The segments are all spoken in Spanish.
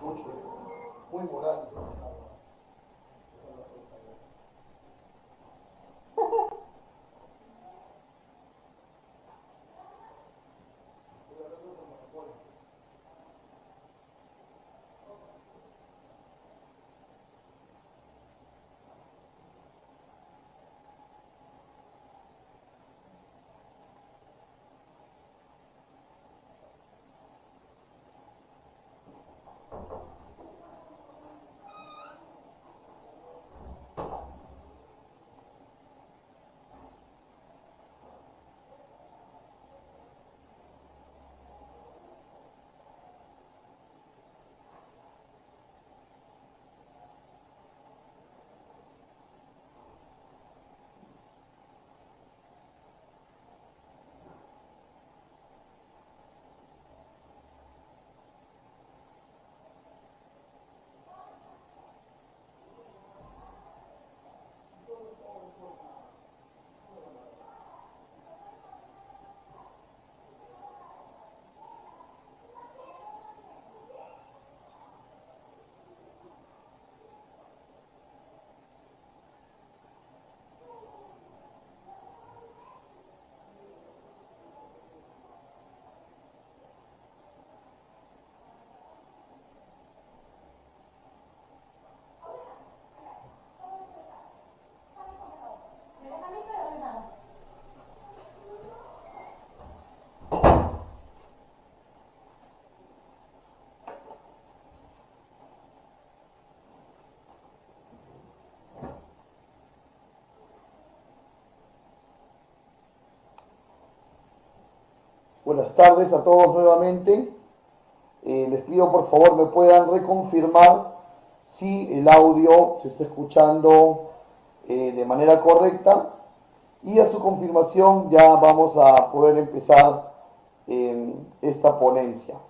Muy moral. Buenas tardes a todos nuevamente. Les pido por favor me puedan reconfirmar si el audio se está escuchando de manera correcta, y a su confirmación ya vamos a poder empezar esta ponencia.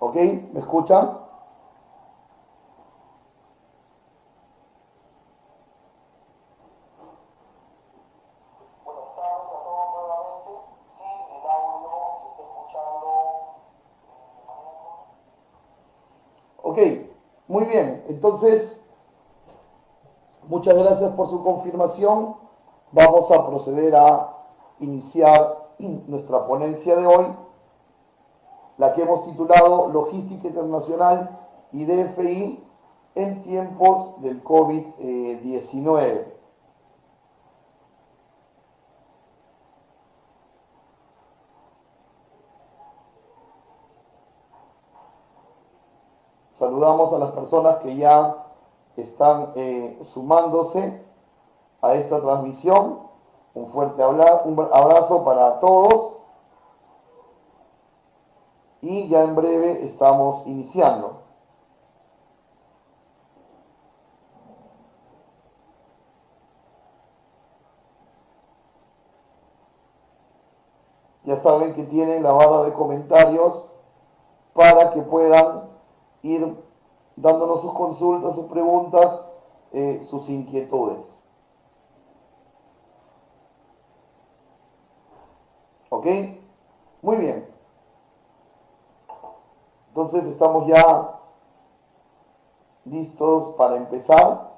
¿Ok? ¿Me escuchan? Ok, muy bien. Entonces, muchas gracias por su confirmación. Vamos a proceder a iniciar nuestra ponencia de hoy, la que hemos titulado Logística Internacional y DFI en tiempos del COVID-19. Saludamos a las personas que ya están sumándose a esta transmisión. Un fuerte abrazo para todos. Y ya en breve estamos iniciando. Ya saben que tienen la barra de comentarios para que puedan ir dándonos sus consultas, sus preguntas, sus inquietudes. ¿Ok? Muy bien. Entonces estamos ya listos para empezar.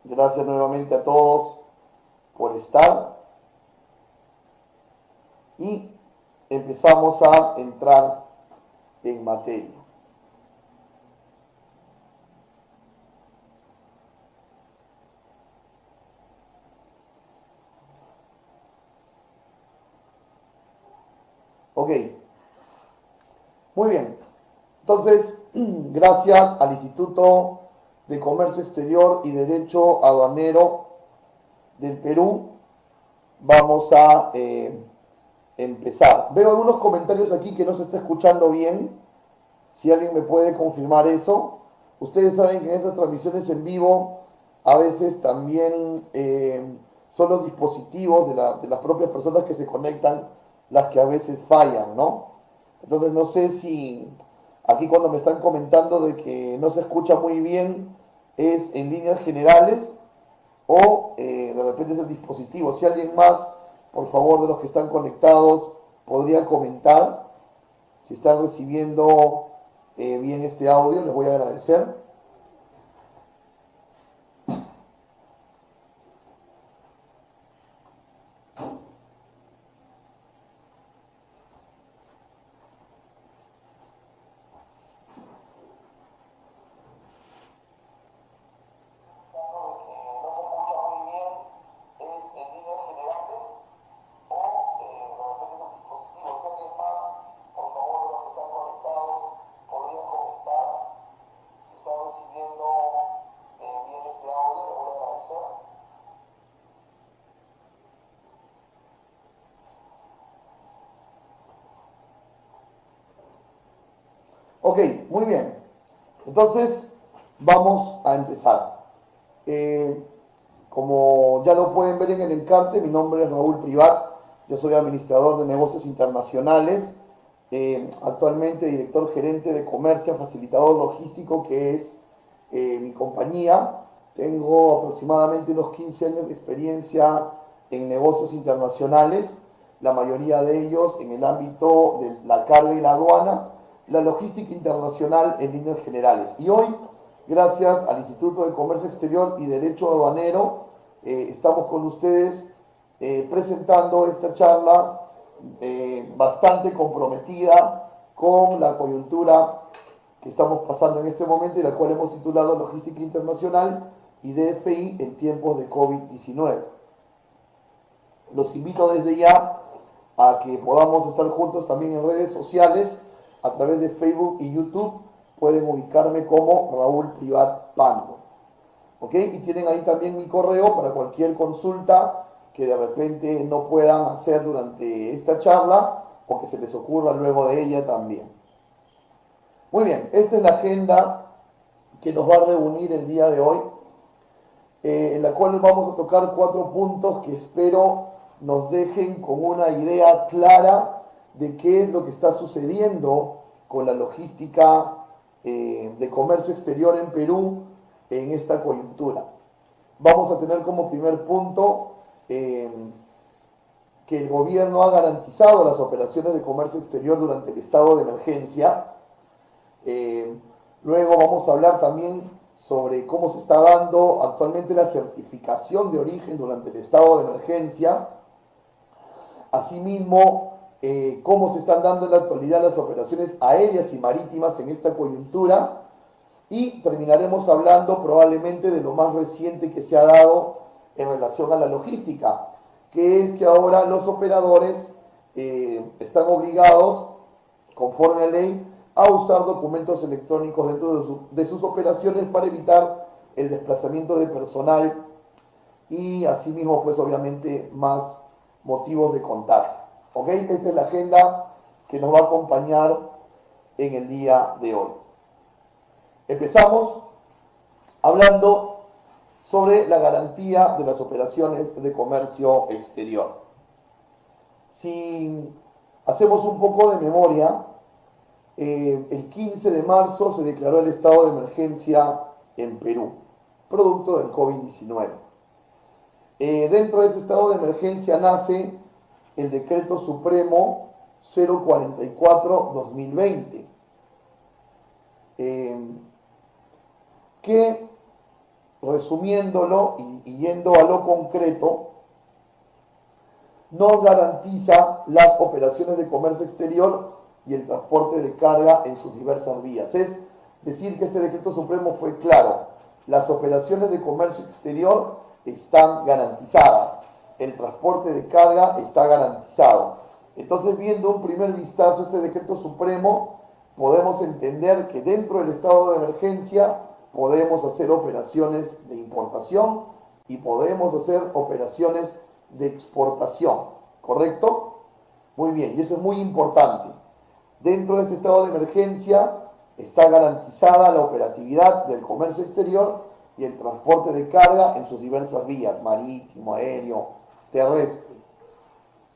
Gracias nuevamente a todos por estar. Y empezamos a entrar en materia. Ok, muy bien. Entonces, gracias al Instituto de Comercio Exterior y Derecho Aduanero del Perú, vamos a empezar. Veo algunos comentarios aquí que no se está escuchando bien. Si alguien me puede confirmar eso. Ustedes saben que en estas transmisiones en vivo a veces también son los dispositivos de las propias personas que se conectan las que a veces fallan, ¿no? Entonces no sé Aquí cuando me están comentando de que no se escucha muy bien, es en líneas generales o de repente es el dispositivo. Si alguien más, por favor, de los que están conectados, podría comentar si están recibiendo bien este audio, les voy a agradecer. Ok, muy bien. Entonces, vamos a empezar. Eh, Como ya lo pueden ver en el encarte, mi nombre es Raúl Privat, yo soy administrador de negocios internacionales, actualmente director gerente de comercio, facilitador logístico, que es mi compañía. Tengo aproximadamente unos 15 años de experiencia en negocios internacionales, la mayoría de ellos en el ámbito de la carga y la aduana, la logística internacional en líneas generales. Y hoy, gracias al Instituto de Comercio Exterior y Derecho Aduanero, estamos con ustedes presentando esta charla bastante comprometida con la coyuntura que estamos pasando en este momento y la cual hemos titulado Logística Internacional y DFI en tiempos de COVID-19. Los invito desde ya a que podamos estar juntos también en redes sociales a través de Facebook y YouTube. Pueden ubicarme como Raúl Privat Pando. ¿Ok? Y tienen ahí también mi correo para cualquier consulta que de repente no puedan hacer durante esta charla o que se les ocurra luego de ella también. Muy bien, esta es la agenda que nos va a reunir el día de hoy, en la cual vamos a tocar 4 puntos que espero nos dejen con una idea clara de qué es lo que está sucediendo con la logística de comercio exterior en Perú en esta coyuntura. Vamos a tener como primer punto que el gobierno ha garantizado las operaciones de comercio exterior durante el estado de emergencia. Luego vamos a hablar también sobre cómo se está dando actualmente la certificación de origen durante el estado de emergencia. Asimismo, cómo se están dando en la actualidad las operaciones aéreas y marítimas en esta coyuntura. Y terminaremos hablando probablemente de lo más reciente que se ha dado en relación a la logística, que es que ahora los operadores están obligados, conforme a ley, a usar documentos electrónicos dentro de sus operaciones para evitar el desplazamiento de personal y asimismo, pues obviamente, más motivos de contagio. ¿Ok? Esta es la agenda que nos va a acompañar en el día de hoy. Empezamos hablando sobre la garantía de las operaciones de comercio exterior. Si hacemos un poco de memoria, el 15 de marzo se declaró el estado de emergencia en Perú, producto del COVID-19. Dentro de ese estado de emergencia nace el Decreto Supremo 044-2020, que, resumiéndolo y yendo a lo concreto, nos garantiza las operaciones de comercio exterior y el transporte de carga en sus diversas vías. Es decir, que este decreto supremo fue claro: las operaciones de comercio exterior están garantizadas, el transporte de carga está garantizado. Entonces, viendo un primer vistazo a este decreto supremo, podemos entender que dentro del estado de emergencia podemos hacer operaciones de importación y podemos hacer operaciones de exportación, ¿correcto? Muy bien, y eso es muy importante. Dentro de ese estado de emergencia está garantizada la operatividad del comercio exterior y el transporte de carga en sus diversas vías, marítimo, aéreo, terrestre.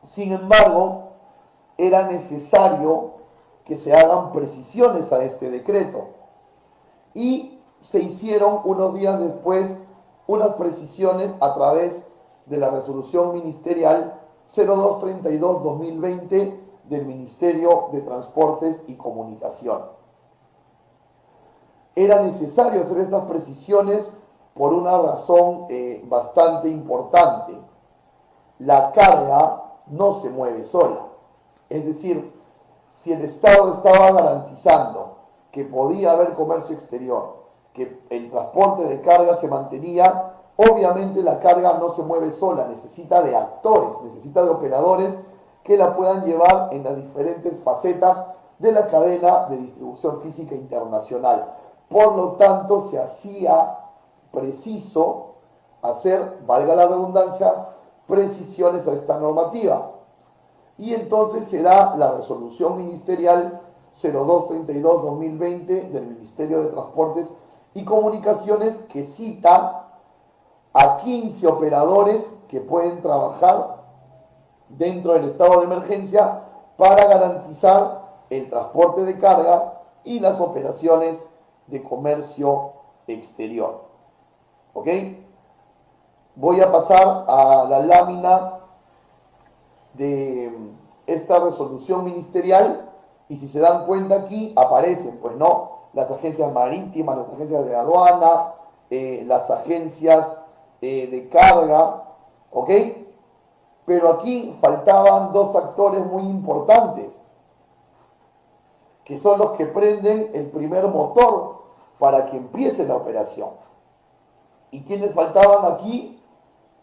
Sin embargo, era necesario que se hagan precisiones a este decreto. Y se hicieron unos días después unas precisiones a través de la resolución ministerial 0232-2020 del Ministerio de Transportes y Comunicaciones. Era necesario hacer estas precisiones por una razón bastante importante. La carga no se mueve sola. Es decir, si el Estado estaba garantizando que podía haber comercio exterior, que el transporte de carga se mantenía, obviamente la carga no se mueve sola, necesita de actores, necesita de operadores que la puedan llevar en las diferentes facetas de la cadena de distribución física internacional. Por lo tanto, se hacía preciso hacer, valga la redundancia, precisiones a esta normativa. Y entonces será la resolución ministerial 0232-2020 del Ministerio de Transportes y Comunicaciones que cita a 15 operadores que pueden trabajar dentro del estado de emergencia para garantizar el transporte de carga y las operaciones de comercio exterior. ¿Ok? Voy a pasar a la lámina de esta resolución ministerial y si se dan cuenta aquí aparecen, pues no, las agencias marítimas, las agencias de aduana, las agencias de carga, ¿ok? Pero aquí faltaban dos actores muy importantes, que son los que prenden el primer motor para que empiece la operación. ¿Y quiénes faltaban aquí?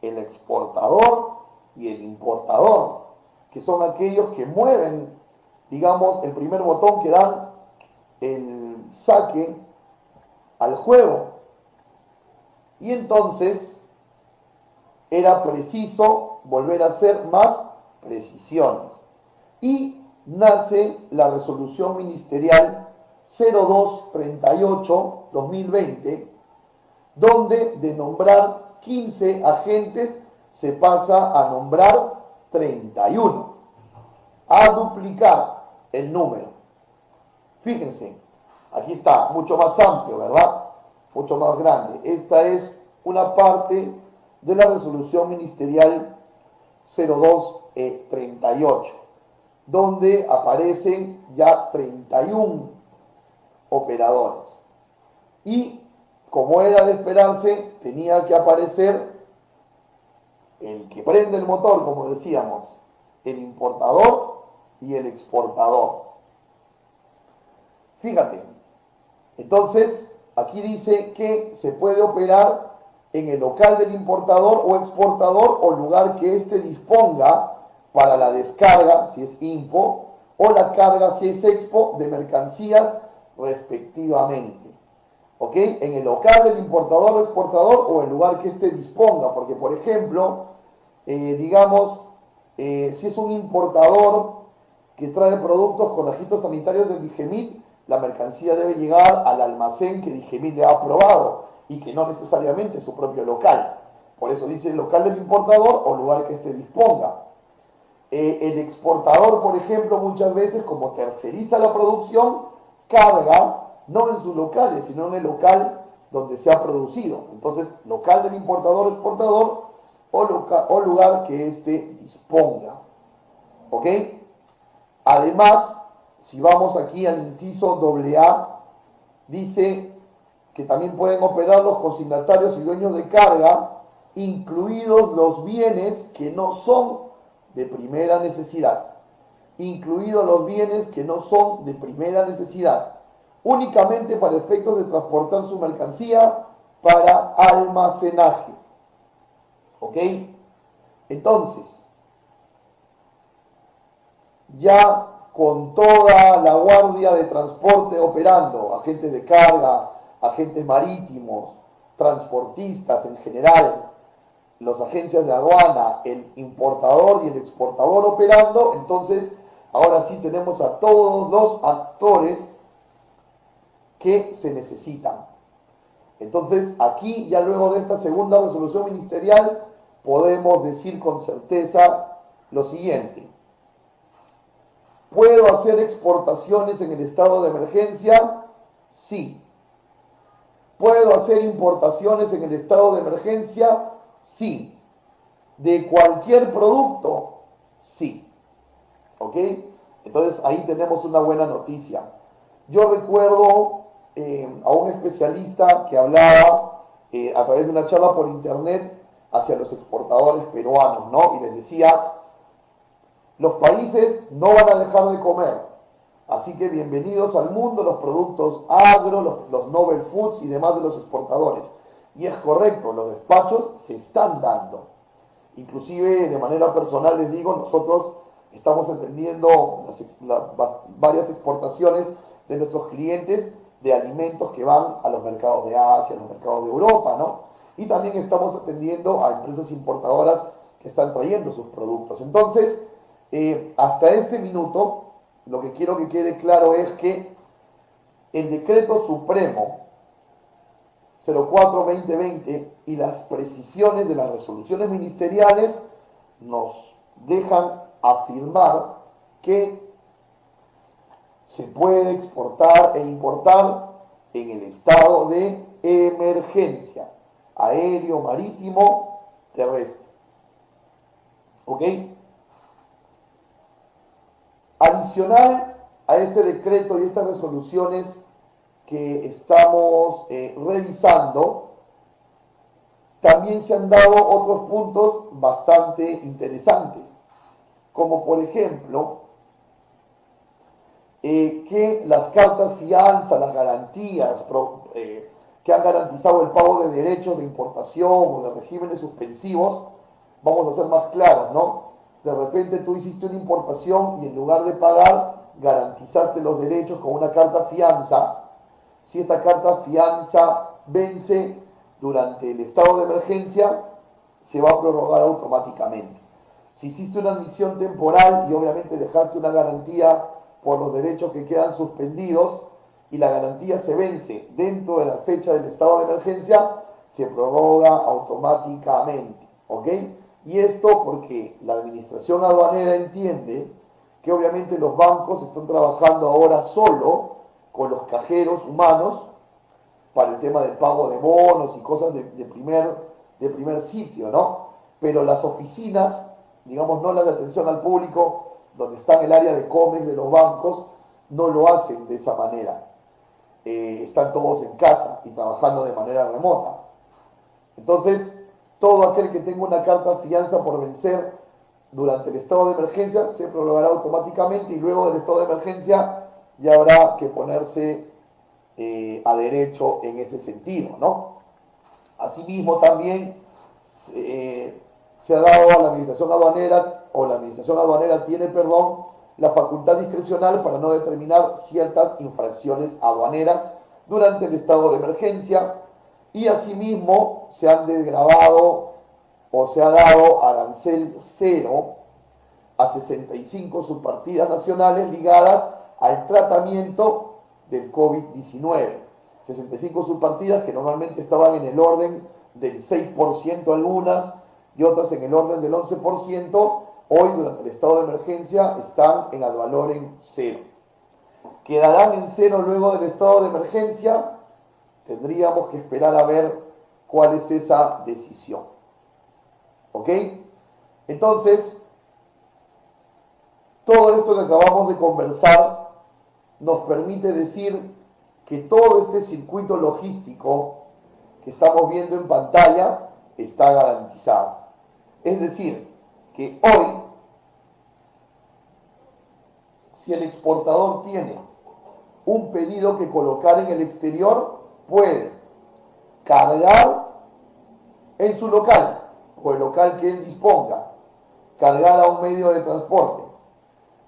El exportador y el importador, que son aquellos que mueven, digamos, el primer botón que dan el saque al juego. Y entonces era preciso volver a hacer más precisiones. Y nace la resolución ministerial 0238-2020, donde de nombrar 15 agentes se pasa a nombrar 31, a duplicar el número. Fíjense, aquí está, mucho más amplio, ¿verdad? Mucho más grande. Esta es una parte de la resolución ministerial 0238, donde aparecen ya 31 operadores. Y como era de esperarse, tenía que aparecer el que prende el motor, como decíamos, el importador y el exportador. Fíjate, entonces aquí dice que se puede operar en el local del importador o exportador o lugar que éste disponga para la descarga, si es IMPO, o la carga, si es EXPO, de mercancías respectivamente. ¿Ok? En el local del importador o exportador o el lugar que éste disponga, porque por ejemplo, digamos, si es un importador que trae productos con registros sanitarios del DIGEMIT, la mercancía debe llegar al almacén que DIGEMIT le ha aprobado y que no necesariamente es su propio local. Por eso dice el local del importador o lugar que éste disponga. El exportador, por ejemplo, muchas veces, como terceriza la producción, carga no en sus locales, sino en el local donde se ha producido. Entonces, local del importador o exportador o lugar que éste disponga. ¿Ok? Además, si vamos aquí al inciso AA, dice que también pueden operar los consignatarios y dueños de carga, incluidos los bienes que no son de primera necesidad. Incluidos los bienes que no son de primera necesidad, únicamente para efectos de transportar su mercancía para almacenaje. ¿Ok? Entonces, ya con toda la guardia de transporte operando, agentes de carga, agentes marítimos, transportistas en general, las agencias de aduana, el importador y el exportador operando, entonces ahora sí tenemos a todos los actores que se necesitan. Entonces aquí ya luego de esta segunda resolución ministerial podemos decir con certeza lo siguiente. ¿Puedo hacer exportaciones en el estado de emergencia? Sí. ¿Puedo hacer importaciones en el estado de emergencia? Sí. ¿De cualquier producto? Sí. ¿Ok? Entonces ahí tenemos una buena noticia. Yo recuerdo a un especialista que hablaba a través de una charla por internet hacia los exportadores peruanos, ¿no? Y les decía, los países no van a dejar de comer, así que bienvenidos al mundo los productos agro, los novel foods y demás de los exportadores. Y es correcto, los despachos se están dando. Inclusive de manera personal les digo, nosotros estamos entendiendo varias exportaciones de nuestros clientes de alimentos que van a los mercados de Asia, a los mercados de Europa, ¿no? Y también estamos atendiendo a empresas importadoras que están trayendo sus productos. Entonces, hasta este minuto, lo que quiero que quede claro es que el decreto supremo 04-2020 y las precisiones de las resoluciones ministeriales nos dejan afirmar que se puede exportar e importar en el estado de emergencia, aéreo, marítimo, terrestre. ¿Ok? Adicional a este decreto y estas resoluciones que estamos revisando, también se han dado otros puntos bastante interesantes, como por ejemplo que las cartas fianza, las garantías que han garantizado el pago de derechos de importación o de regímenes suspensivos, vamos a ser más claros, ¿no? De repente tú hiciste una importación y en lugar de pagar, garantizaste los derechos con una carta fianza. Si esta carta fianza vence durante el estado de emergencia, se va a prorrogar automáticamente. Si hiciste una admisión temporal y obviamente dejaste una garantía por los derechos que quedan suspendidos y la garantía se vence dentro de la fecha del estado de emergencia, se prorroga automáticamente. ¿Ok? Y esto porque la administración aduanera entiende que obviamente los bancos están trabajando ahora solo con los cajeros humanos para el tema del pago de bonos y cosas de primer sitio, ¿no? Pero las oficinas, digamos, no las de atención al público, donde está en el área de COMEX de los bancos, no lo hacen de esa manera. Están todos en casa y trabajando de manera remota. Entonces, todo aquel que tenga una carta fianza por vencer durante el estado de emergencia se prorrogará automáticamente y luego del estado de emergencia ya habrá que ponerse a derecho en ese sentido, ¿no? Asimismo también se ha dado a la administración aduanera, o la administración aduanera tiene, perdón, la facultad discrecional para no determinar ciertas infracciones aduaneras durante el estado de emergencia y asimismo se han desgravado o se ha dado arancel cero a 65 subpartidas nacionales ligadas al tratamiento del COVID-19. 65 subpartidas que normalmente estaban en el orden del 6% algunas y otras en el orden del 11%, hoy durante el estado de emergencia están en ad valorem cero. ¿Quedarán en cero luego del estado de emergencia? Tendríamos que esperar a ver cuál es esa decisión. ¿Ok? Entonces, todo esto que acabamos de conversar nos permite decir que todo este circuito logístico que estamos viendo en pantalla está garantizado. Es decir, que hoy, si el exportador tiene un pedido que colocar en el exterior, puede cargar en su local o el local que él disponga, cargar a un medio de transporte.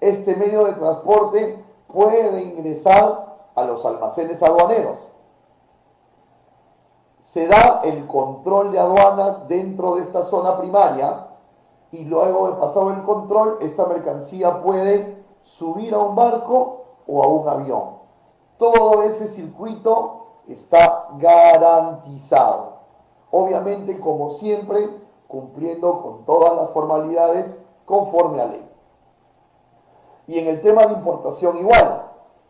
Este medio de transporte puede ingresar a los almacenes aduaneros. Se da el control de aduanas dentro de esta zona primaria y luego de pasado el control, esta mercancía puede subir a un barco o a un avión. Todo ese circuito está garantizado. Obviamente, como siempre, cumpliendo con todas las formalidades conforme a ley. Y en el tema de importación igual,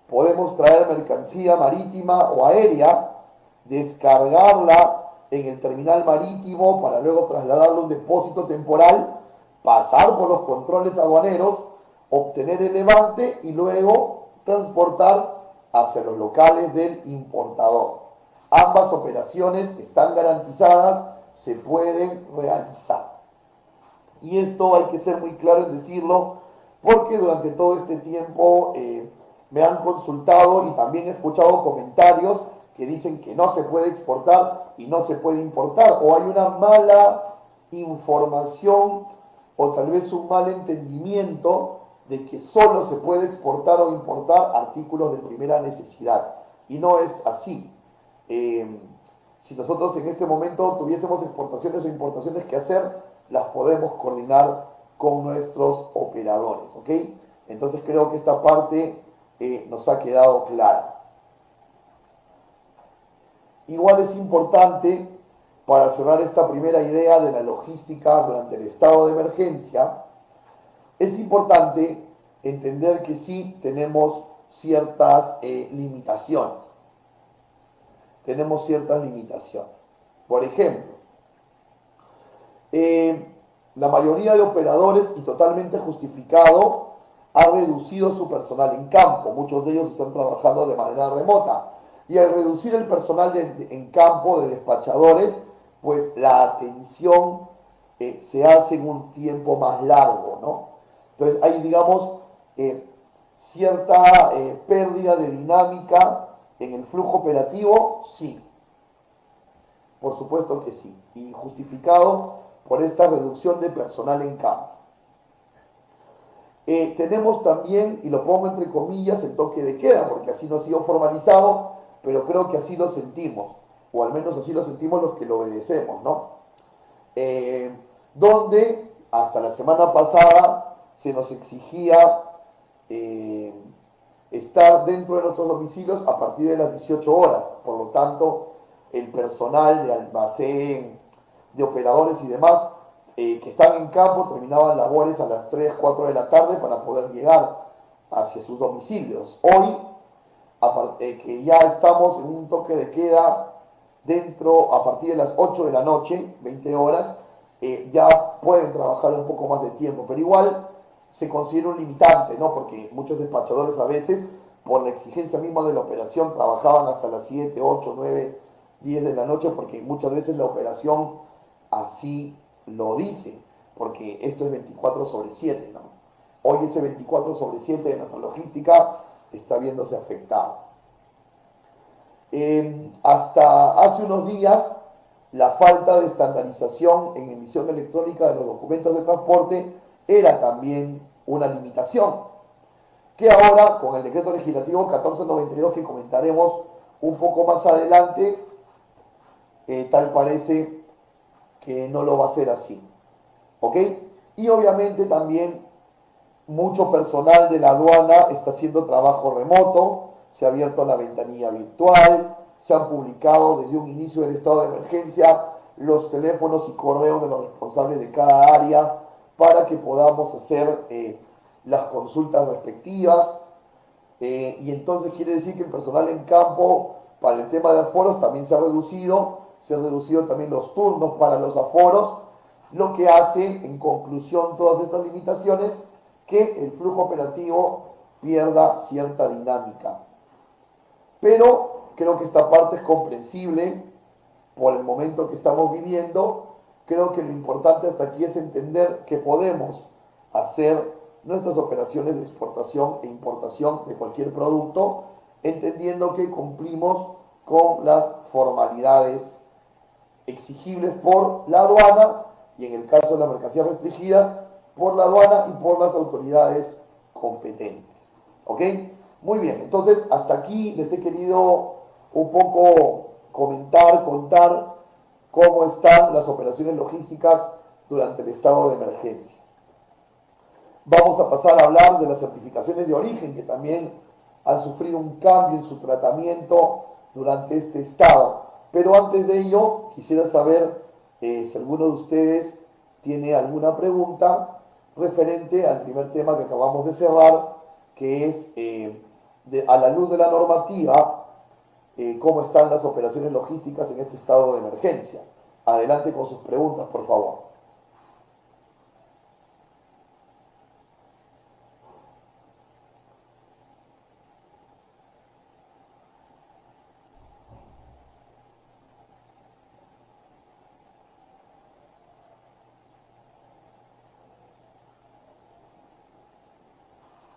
podemos traer mercancía marítima o aérea, descargarla en el terminal marítimo para luego trasladarlo a un depósito temporal, pasar por los controles aduaneros, obtener el levante y luego transportar hacia los locales del importador. Ambas operaciones están garantizadas, se pueden realizar. Y esto hay que ser muy claro en decirlo, porque durante todo este tiempo me han consultado y también he escuchado comentarios que dicen que no se puede exportar y no se puede importar, o hay una mala información o tal vez un mal entendimiento de que solo se puede exportar o importar artículos de primera necesidad. Y no es así. Si nosotros en este momento tuviésemos exportaciones o importaciones que hacer, las podemos coordinar con nuestros operadores, ¿ok? Entonces creo que esta parte nos ha quedado clara. Igual es importante, para cerrar esta primera idea de la logística durante el estado de emergencia, es importante entender que sí tenemos ciertas limitaciones. Tenemos ciertas limitaciones. Por ejemplo, la mayoría de operadores, y totalmente justificado, ha reducido su personal en campo. Muchos de ellos están trabajando de manera remota. Y al reducir el personal en campo de despachadores, pues la atención se hace en un tiempo más largo, ¿no? Entonces hay, digamos, cierta pérdida de dinámica en el flujo operativo, sí. Por supuesto que sí. Y justificado por esta reducción de personal en campo. Tenemos también, y lo pongo entre comillas, el toque de queda, porque así no ha sido formalizado, pero creo que así lo sentimos, o al menos así lo sentimos los que lo obedecemos, ¿no? Donde hasta la semana pasada se nos exigía estar dentro de nuestros domicilios a partir de las 18 horas. Por lo tanto, el personal de almacén, de operadores y demás que están en campo terminaban labores a las 3, 4 de la tarde para poder llegar hacia sus domicilios. Hoy, que ya estamos en un toque de queda dentro a partir de las 8 de la noche, 20 horas, ya pueden trabajar un poco más de tiempo, pero igual se considera un limitante, ¿no? Porque muchos despachadores a veces, por la exigencia misma de la operación, trabajaban hasta las 7, 8, 9, 10 de la noche, porque muchas veces la operación así lo dice, porque esto es 24/7, ¿no? Hoy ese 24/7 de nuestra logística está viéndose afectado. Hasta hace unos días, la falta de estandarización en emisión electrónica de los documentos de transporte era también una limitación, que ahora, con el decreto legislativo 1492 que comentaremos un poco más adelante, tal parece que no lo va a hacer así, ¿ok? Y obviamente también mucho personal de la aduana está haciendo trabajo remoto, se ha abierto la ventanilla virtual, se han publicado desde un inicio del estado de emergencia los teléfonos y correos de los responsables de cada área para que podamos hacer las consultas respectivas. Y entonces quiere decir que el personal en campo para el tema de aforos también se han reducido también los turnos para los aforos, lo que hace en conclusión todas estas limitaciones que el flujo operativo pierda cierta dinámica. Pero creo que esta parte es comprensible por el momento que estamos viviendo. Creo que lo importante hasta aquí es entender que podemos hacer nuestras operaciones de exportación e importación de cualquier producto, entendiendo que cumplimos con las formalidades exigibles por la aduana y en el caso de las mercancías restringidas por la aduana y por las autoridades competentes. ¿Ok? Muy bien, entonces hasta aquí les he querido un poco comentar, contar cómo están las operaciones logísticas durante el estado de emergencia. Vamos a pasar a hablar de las certificaciones de origen, que también han sufrido un cambio en su tratamiento durante este estado. Pero antes de ello, quisiera saber si alguno de ustedes tiene alguna pregunta referente al primer tema que acabamos de cerrar, que es, a la luz de la normativa, cómo están las operaciones logísticas en este estado de emergencia. Adelante con sus preguntas, por favor.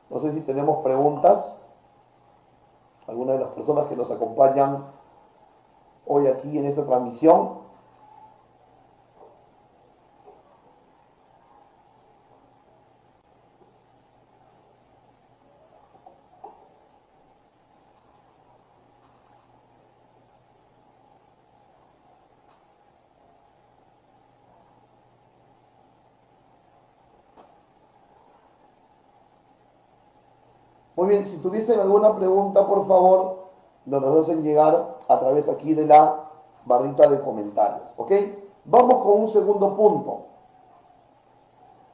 No sé si tenemos preguntas. Alguna de las personas que nos acompañan hoy aquí en esta transmisión. Muy bien, si tuviesen alguna pregunta, por favor, nos hacen llegar a través aquí de la barrita de comentarios, ¿ok? Vamos con un segundo punto.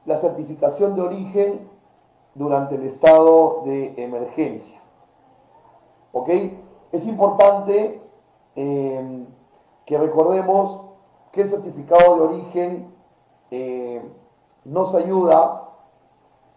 La certificación de origen durante el estado de emergencia, ¿ok? Es importante que recordemos que el certificado de origen nos ayuda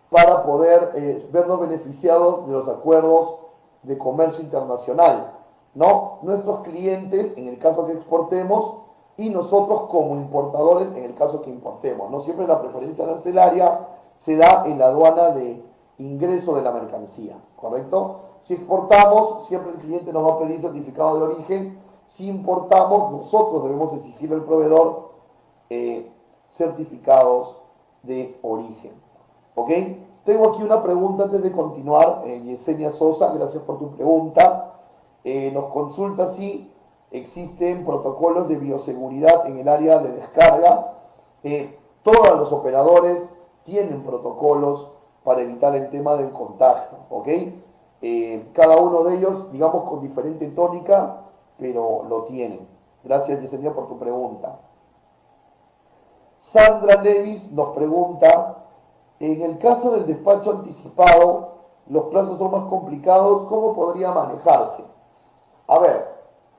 para poder vernos beneficiados de los acuerdos de comercio internacional, ¿no? Nuestros clientes, en el caso que exportemos, y nosotros como importadores, en el caso que importemos, ¿no? Siempre la preferencia arancelaria se da en la aduana de ingreso de la mercancía, ¿correcto? Si exportamos, siempre el cliente nos va a pedir certificado de origen. Si importamos, nosotros debemos exigir al proveedor certificados de origen. ¿Ok? Tengo aquí una pregunta antes de continuar. Yesenia Sosa, gracias por tu pregunta. Nos consulta si existen protocolos de bioseguridad en el área de descarga. Todos los operadores tienen protocolos para evitar el tema del contagio. ¿Ok? Cada uno de ellos, digamos, con diferente tónica, pero lo tienen. Gracias, Yesenia, por tu pregunta. Sandra Levis nos pregunta: en el caso del despacho anticipado, los plazos son más complicados, ¿cómo podría manejarse? A ver,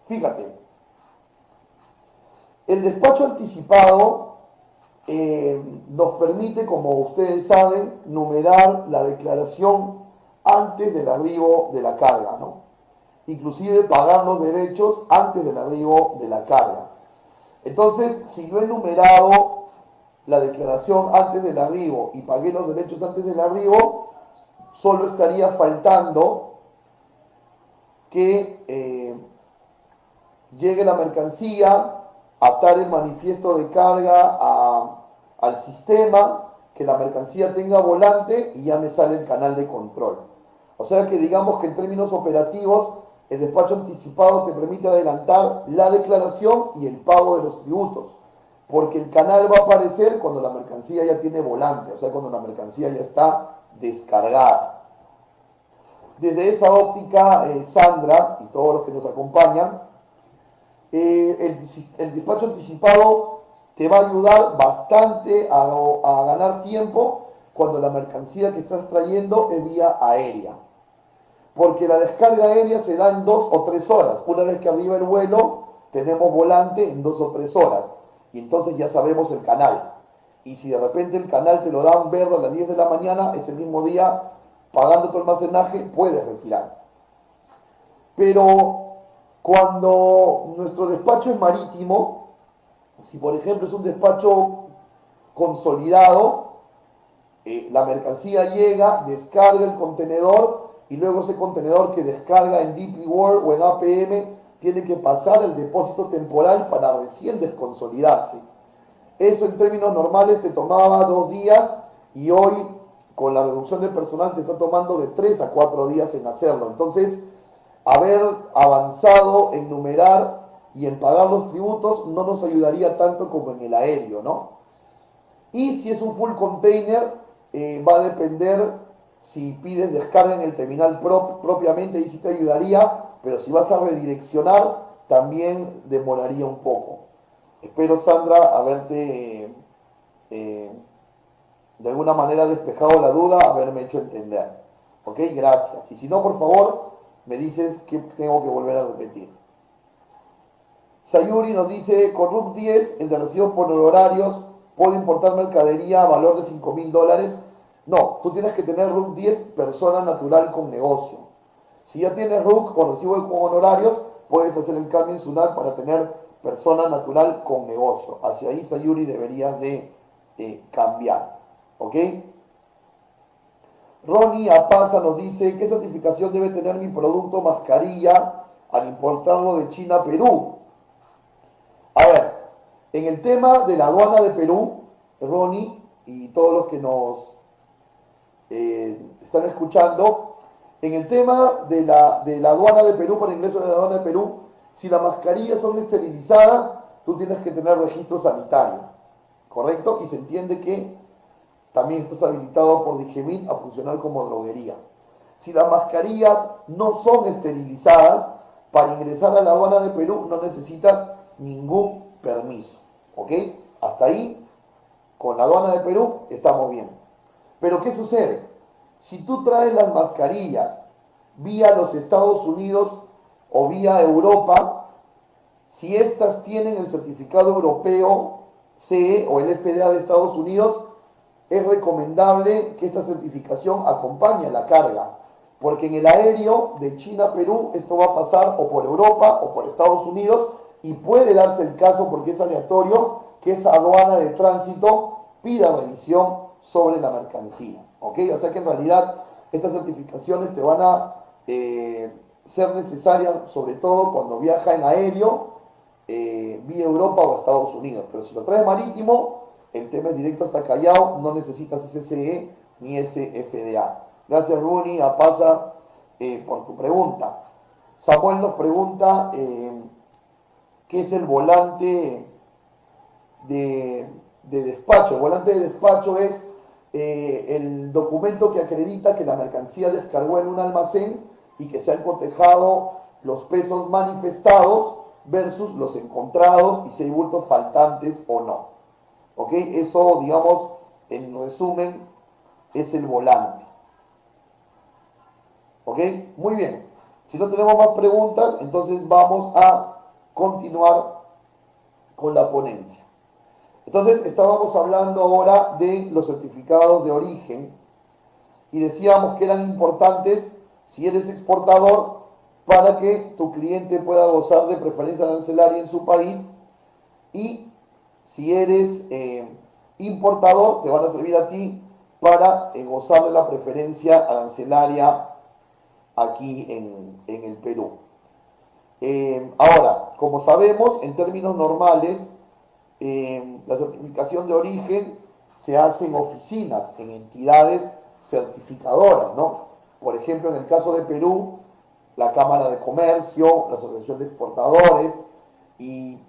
fíjate, el despacho anticipado nos permite, como ustedes saben, numerar la declaración antes del arribo de la carga, ¿no? Inclusive pagar los derechos antes del arribo de la carga. Entonces, si yo he numerado la declaración antes del arribo y pagué los derechos antes del arribo, solo estaría faltando que llegue la mercancía, atar el manifiesto de carga al sistema, que la mercancía tenga volante y ya me sale el canal de control. O sea que digamos que en términos operativos el despacho anticipado te permite adelantar la declaración y el pago de los tributos, porque el canal va a aparecer cuando la mercancía ya tiene volante, o sea, cuando la mercancía ya está descargada. Desde esa óptica, Sandra y todos los que nos acompañan, el despacho anticipado te va a ayudar bastante a ganar tiempo cuando la mercancía que estás trayendo es vía aérea. Porque la descarga aérea se da en 2 o 3 horas. Una vez que arriba el vuelo, tenemos volante en 2 o 3 horas. Y entonces ya sabemos el canal. Y si de repente el canal te lo dan verde a las 10 de la mañana, ese mismo día, pagando tu almacenaje, puedes retirar. Pero cuando nuestro despacho es marítimo, si por ejemplo es un despacho consolidado, la mercancía llega, descarga el contenedor y luego ese contenedor que descarga en DP World o en APM tiene que pasar el depósito temporal para recién desconsolidarse. Eso en términos normales te tomaba 2 días y hoy con la reducción de personal te está tomando de 3 a 4 días en hacerlo. Entonces, haber avanzado en numerar y en pagar los tributos no nos ayudaría tanto como en el aéreo, ¿no? Y si es un full container, va a depender si pides descarga en el terminal propiamente, y sí te ayudaría, pero si vas a redireccionar, también demoraría un poco. Espero, Sandra, haberte de alguna manera despejado la duda, haberme hecho entender. Ok, gracias. Y si no, por favor, me dices que tengo que volver a repetir. Sayuri nos dice, con RUC 10, el de recibo por honorarios, ¿puedo importar mercadería a valor de $5.000? No, tú tienes que tener RUC 10 persona natural con negocio. Si ya tienes RUC con recibo con honorarios, puedes hacer el cambio en SUNAT para tener persona natural con negocio. Hacia ahí, Sayuri, deberías de cambiar. ¿Ok? Ronnie Apaza nos dice, ¿qué certificación debe tener mi producto mascarilla al importarlo de China a Perú? A ver, en el tema de la aduana de Perú, Ronnie y todos los que nos están escuchando, en el tema de la aduana de Perú, para ingreso de la aduana de Perú, si las mascarillas son esterilizadas, tú tienes que tener registro sanitario, ¿correcto? Y se entiende que también estás habilitado por Digemit a funcionar como droguería. Si las mascarillas no son esterilizadas, para ingresar a la aduana de Perú no necesitas ningún permiso. ¿Ok? Hasta ahí, con la aduana de Perú, estamos bien. Pero ¿qué sucede? Si tú traes las mascarillas vía los Estados Unidos o vía Europa, si estas tienen el certificado europeo CE o el FDA de Estados Unidos, es recomendable que esta certificación acompañe la carga, porque en el aéreo de China a Perú esto va a pasar o por Europa o por Estados Unidos y puede darse el caso, porque es aleatorio, que esa aduana de tránsito pida revisión sobre la mercancía. ¿Ok? O sea que en realidad estas certificaciones te van a ser necesarias sobre todo cuando viaja en aéreo vía Europa o Estados Unidos. Pero si lo traes marítimo, el tema es directo hasta Callao, no necesitas ese CE ni ese FDA. Gracias, Runi, a Pasa, por tu pregunta. Samuel nos pregunta qué es el volante de despacho. El volante de despacho es el documento que acredita que la mercancía descargó en un almacén y que se han cotejado los pesos manifestados versus los encontrados y si hay bultos faltantes o no. ¿Ok? Eso, digamos, en resumen, es el volante. ¿Ok? Muy bien. Si no tenemos más preguntas, entonces vamos a continuar con la ponencia. Entonces, estábamos hablando ahora de los certificados de origen y decíamos que eran importantes si eres exportador para que tu cliente pueda gozar de preferencia arancelaria en su país y si eres importador te van a servir a ti para gozar de la preferencia arancelaria aquí en el Perú. Ahora, como sabemos, en términos normales, la certificación de origen se hace en oficinas, en entidades certificadoras, ¿no? Por ejemplo, en el caso de Perú, la Cámara de Comercio, la Asociación de Exportadores y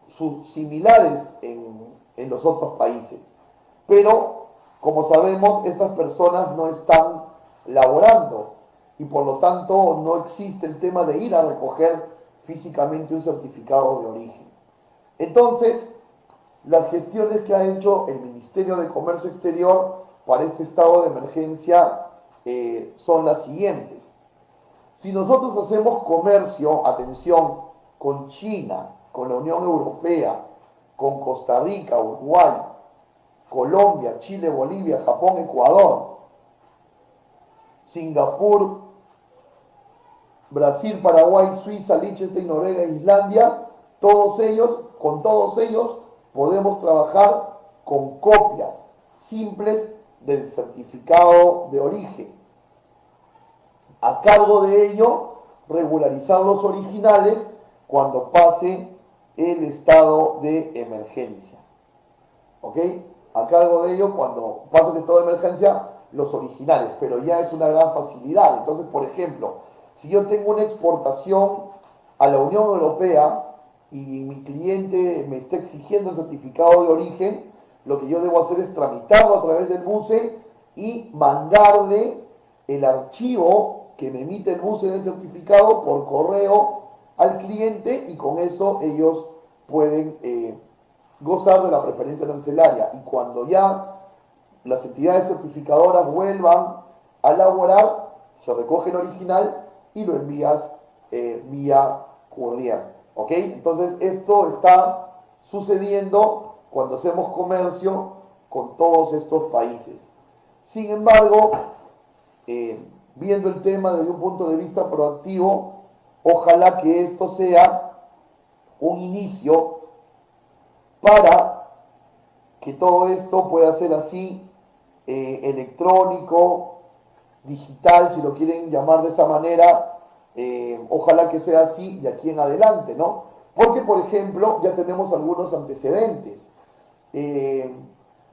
sus similares en los otros países. Pero, como sabemos, estas personas no están laborando y por lo tanto no existe el tema de ir a recoger físicamente un certificado de origen. Entonces, las gestiones que ha hecho el Ministerio de Comercio Exterior para este estado de emergencia son las siguientes. Si nosotros hacemos comercio, atención, con China, con la Unión Europea, con Costa Rica, Uruguay, Colombia, Chile, Bolivia, Japón, Ecuador, Singapur, Brasil, Paraguay, Suiza, Liechtenstein, Noruega, Islandia, con todos ellos podemos trabajar con copias simples del certificado de origen. A cargo de ello, regularizar los originales cuando pase el estado de emergencia. ¿Ok? A cargo de ello, cuando pase el estado de emergencia, los originales, pero ya es una gran facilidad. Entonces, por ejemplo, si yo tengo una exportación a la Unión Europea y mi cliente me está exigiendo el certificado de origen, lo que yo debo hacer es tramitarlo a través del BUCE y mandarle el archivo que me emite el BUCE del certificado por correo al cliente y con eso ellos pueden gozar de la preferencia arancelaria. Y cuando ya las entidades certificadoras vuelvan a laborar, se recoge el original y lo envías vía courier. ¿Ok? Entonces esto está sucediendo cuando hacemos comercio con todos estos países. Sin embargo, viendo el tema desde un punto de vista proactivo, ojalá que esto sea un inicio para que todo esto pueda ser así, electrónico, digital, si lo quieren llamar de esa manera, ojalá que sea así de aquí en adelante, ¿no? Porque, por ejemplo, ya tenemos algunos antecedentes. Eh,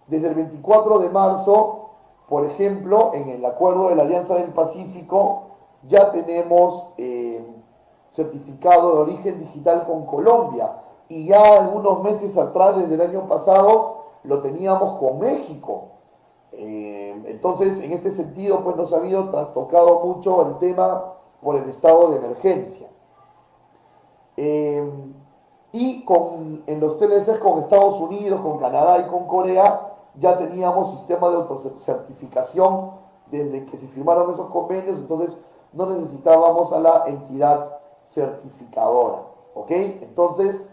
Desde el 24 de marzo, por ejemplo, en el acuerdo de la Alianza del Pacífico, ya tenemos certificado de origen digital con Colombia. Y ya algunos meses atrás, desde el año pasado, lo teníamos con México. Entonces, en este sentido, pues nos ha habido trastocado mucho el tema por el estado de emergencia. Eh, en los TLCs con Estados Unidos, con Canadá y con Corea, ya teníamos sistema de autocertificación desde que se firmaron esos convenios, entonces no necesitábamos a la entidad certificadora. ¿Ok? Entonces,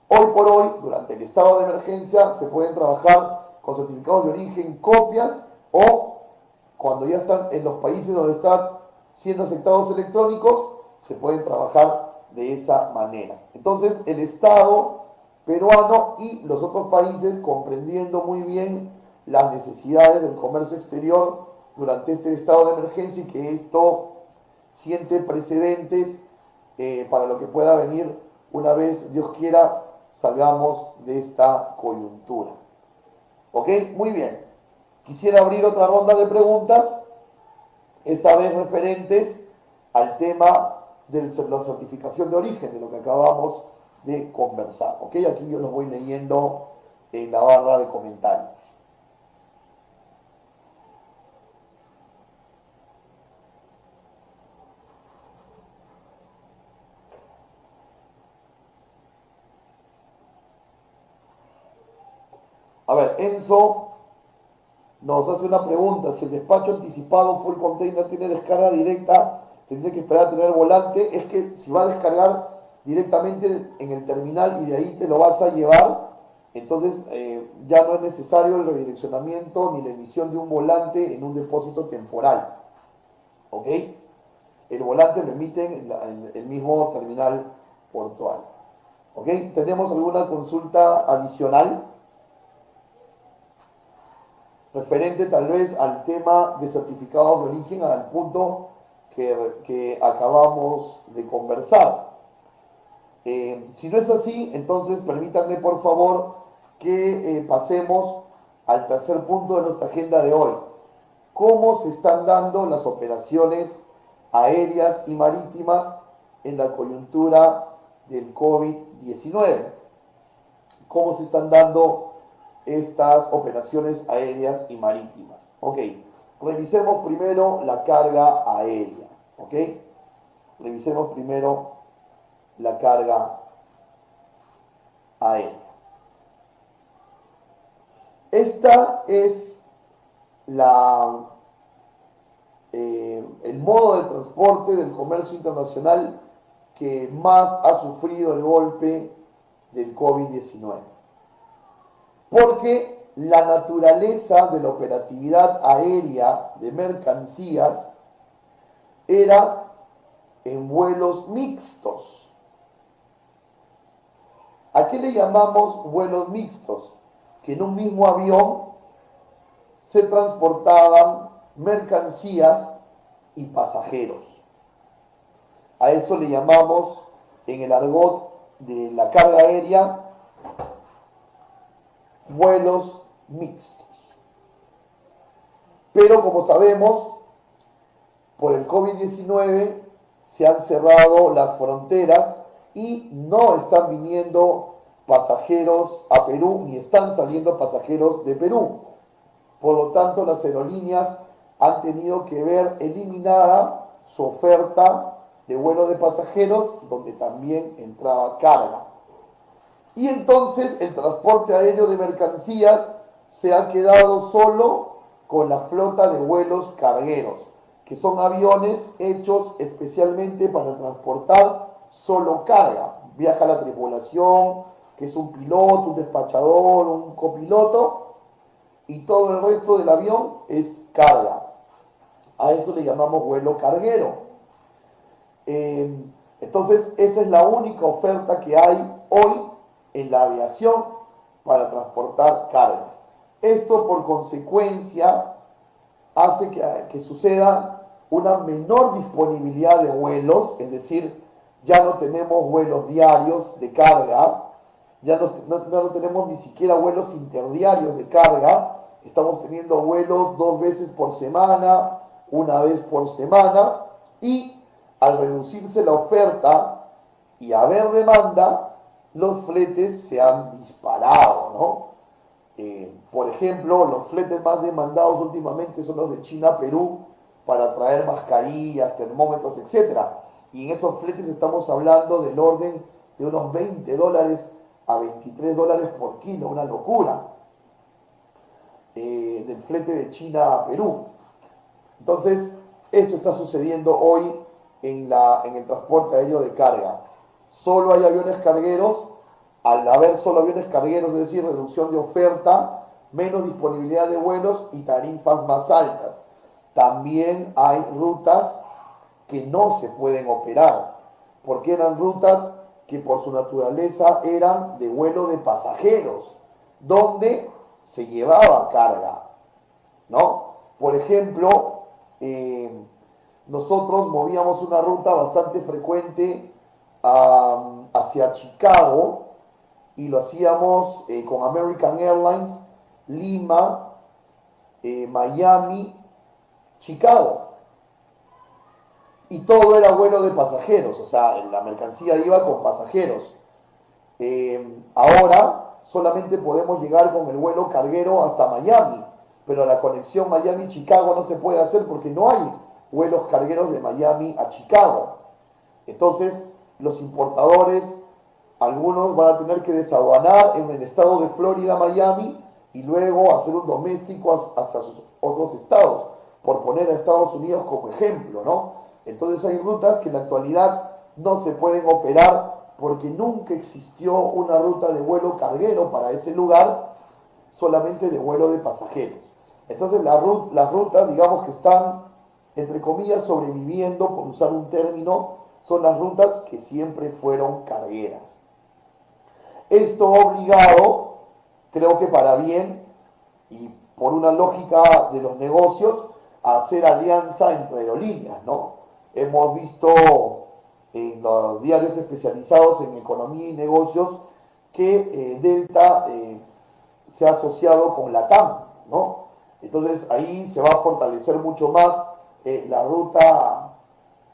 hoy por hoy, durante el estado de emergencia, se pueden trabajar con certificados de origen, copias, o cuando ya están en los países donde están siendo aceptados electrónicos, se pueden trabajar de esa manera. Entonces, el Estado peruano y los otros países, comprendiendo muy bien las necesidades del comercio exterior durante este estado de emergencia, y que esto siente precedentes para lo que pueda venir una vez, Dios quiera, salgamos de esta coyuntura. ¿Ok? Muy bien. Quisiera abrir otra ronda de preguntas, esta vez referentes al tema de la certificación de origen, de lo que acabamos de conversar. ¿Ok? Aquí yo los voy leyendo en la barra de comentarios. A ver, Enzo nos hace una pregunta: si el despacho anticipado full container tiene descarga directa, tendría que esperar a tener volante. Es que si va a descargar directamente en el terminal y de ahí te lo vas a llevar, entonces ya no es necesario el redireccionamiento ni la emisión de un volante en un depósito temporal. ¿Ok? El volante lo emiten en el mismo terminal portuario. ¿Ok? ¿Tenemos alguna consulta adicional referente tal vez al tema de certificados de origen, al punto que acabamos de conversar? Si no es así, entonces permítanme por favor que pasemos al tercer punto de nuestra agenda de hoy: cómo se están dando las operaciones aéreas y marítimas en la coyuntura del COVID-19. ¿Cómo se están dando estas operaciones aéreas y marítimas? Ok, revisemos primero la carga aérea. Ok, revisemos primero la carga aérea. Esta es el modo de transporte del comercio internacional que más ha sufrido el golpe del COVID-19. Porque la naturaleza de la operatividad aérea de mercancías era en vuelos mixtos. ¿A qué le llamamos vuelos mixtos? Que en un mismo avión se transportaban mercancías y pasajeros. A eso le llamamos, en el argot de la carga aérea, vuelos mixtos. Pero como sabemos, por el COVID-19 se han cerrado las fronteras y no están viniendo pasajeros a Perú, ni están saliendo pasajeros de Perú. Por lo tanto, las aerolíneas han tenido que ver eliminada su oferta de vuelo de pasajeros, donde también entraba carga. Y entonces el transporte aéreo de mercancías se ha quedado solo con la flota de vuelos cargueros, que son aviones hechos especialmente para transportar solo carga. Viaja la tripulación, que es un piloto, un despachador, un copiloto, y todo el resto del avión es carga. A eso le llamamos vuelo carguero. Entonces, esa es la única oferta que hay hoy en la aviación para transportar carga. Esto, por consecuencia, hace que suceda una menor disponibilidad de vuelos, es decir, ya no tenemos vuelos diarios de carga, ya no tenemos ni siquiera vuelos interdiarios de carga, estamos teniendo vuelos 2 veces por semana, 1 vez por semana, y al reducirse la oferta y haber demanda, los fletes se han disparado, ¿no? Por ejemplo, los fletes más demandados últimamente son los de China a Perú para traer mascarillas, termómetros, etcétera. Y en esos fletes estamos hablando del orden de unos $20 a $23 por kilo, una locura, del flete de China a Perú. Entonces, esto está sucediendo hoy en el transporte aéreo de carga. Solo hay aviones cargueros. Al haber solo aviones cargueros, es decir, reducción de oferta, menos disponibilidad de vuelos y tarifas más altas. También hay rutas que no se pueden operar, porque eran rutas que por su naturaleza eran de vuelo de pasajeros, donde se llevaba carga, ¿no? Por ejemplo, nosotros movíamos una ruta bastante frecuente hacia Chicago, y lo hacíamos con American Airlines, Lima, Miami, Chicago. Y todo era vuelo de pasajeros, o sea, la mercancía iba con pasajeros. Ahora solamente podemos llegar con el vuelo carguero hasta Miami, pero la conexión Miami-Chicago no se puede hacer porque no hay vuelos cargueros de Miami a Chicago. Entonces, los importadores, algunos van a tener que desaduanar en el estado de Florida, Miami, y luego hacer un doméstico hacia sus otros estados, por poner a Estados Unidos como ejemplo, ¿no? Entonces hay rutas que en la actualidad no se pueden operar porque nunca existió una ruta de vuelo carguero para ese lugar, solamente de vuelo de pasajeros. Entonces las rutas, digamos que están, entre comillas, sobreviviendo, por usar un término, son las rutas que siempre fueron cargueras. Esto ha obligado, creo que para bien y por una lógica de los negocios, a hacer alianza entre aerolíneas, ¿no? Hemos visto en los diarios especializados en economía y negocios que Delta se ha asociado con LATAM, ¿no? Entonces ahí se va a fortalecer mucho más la ruta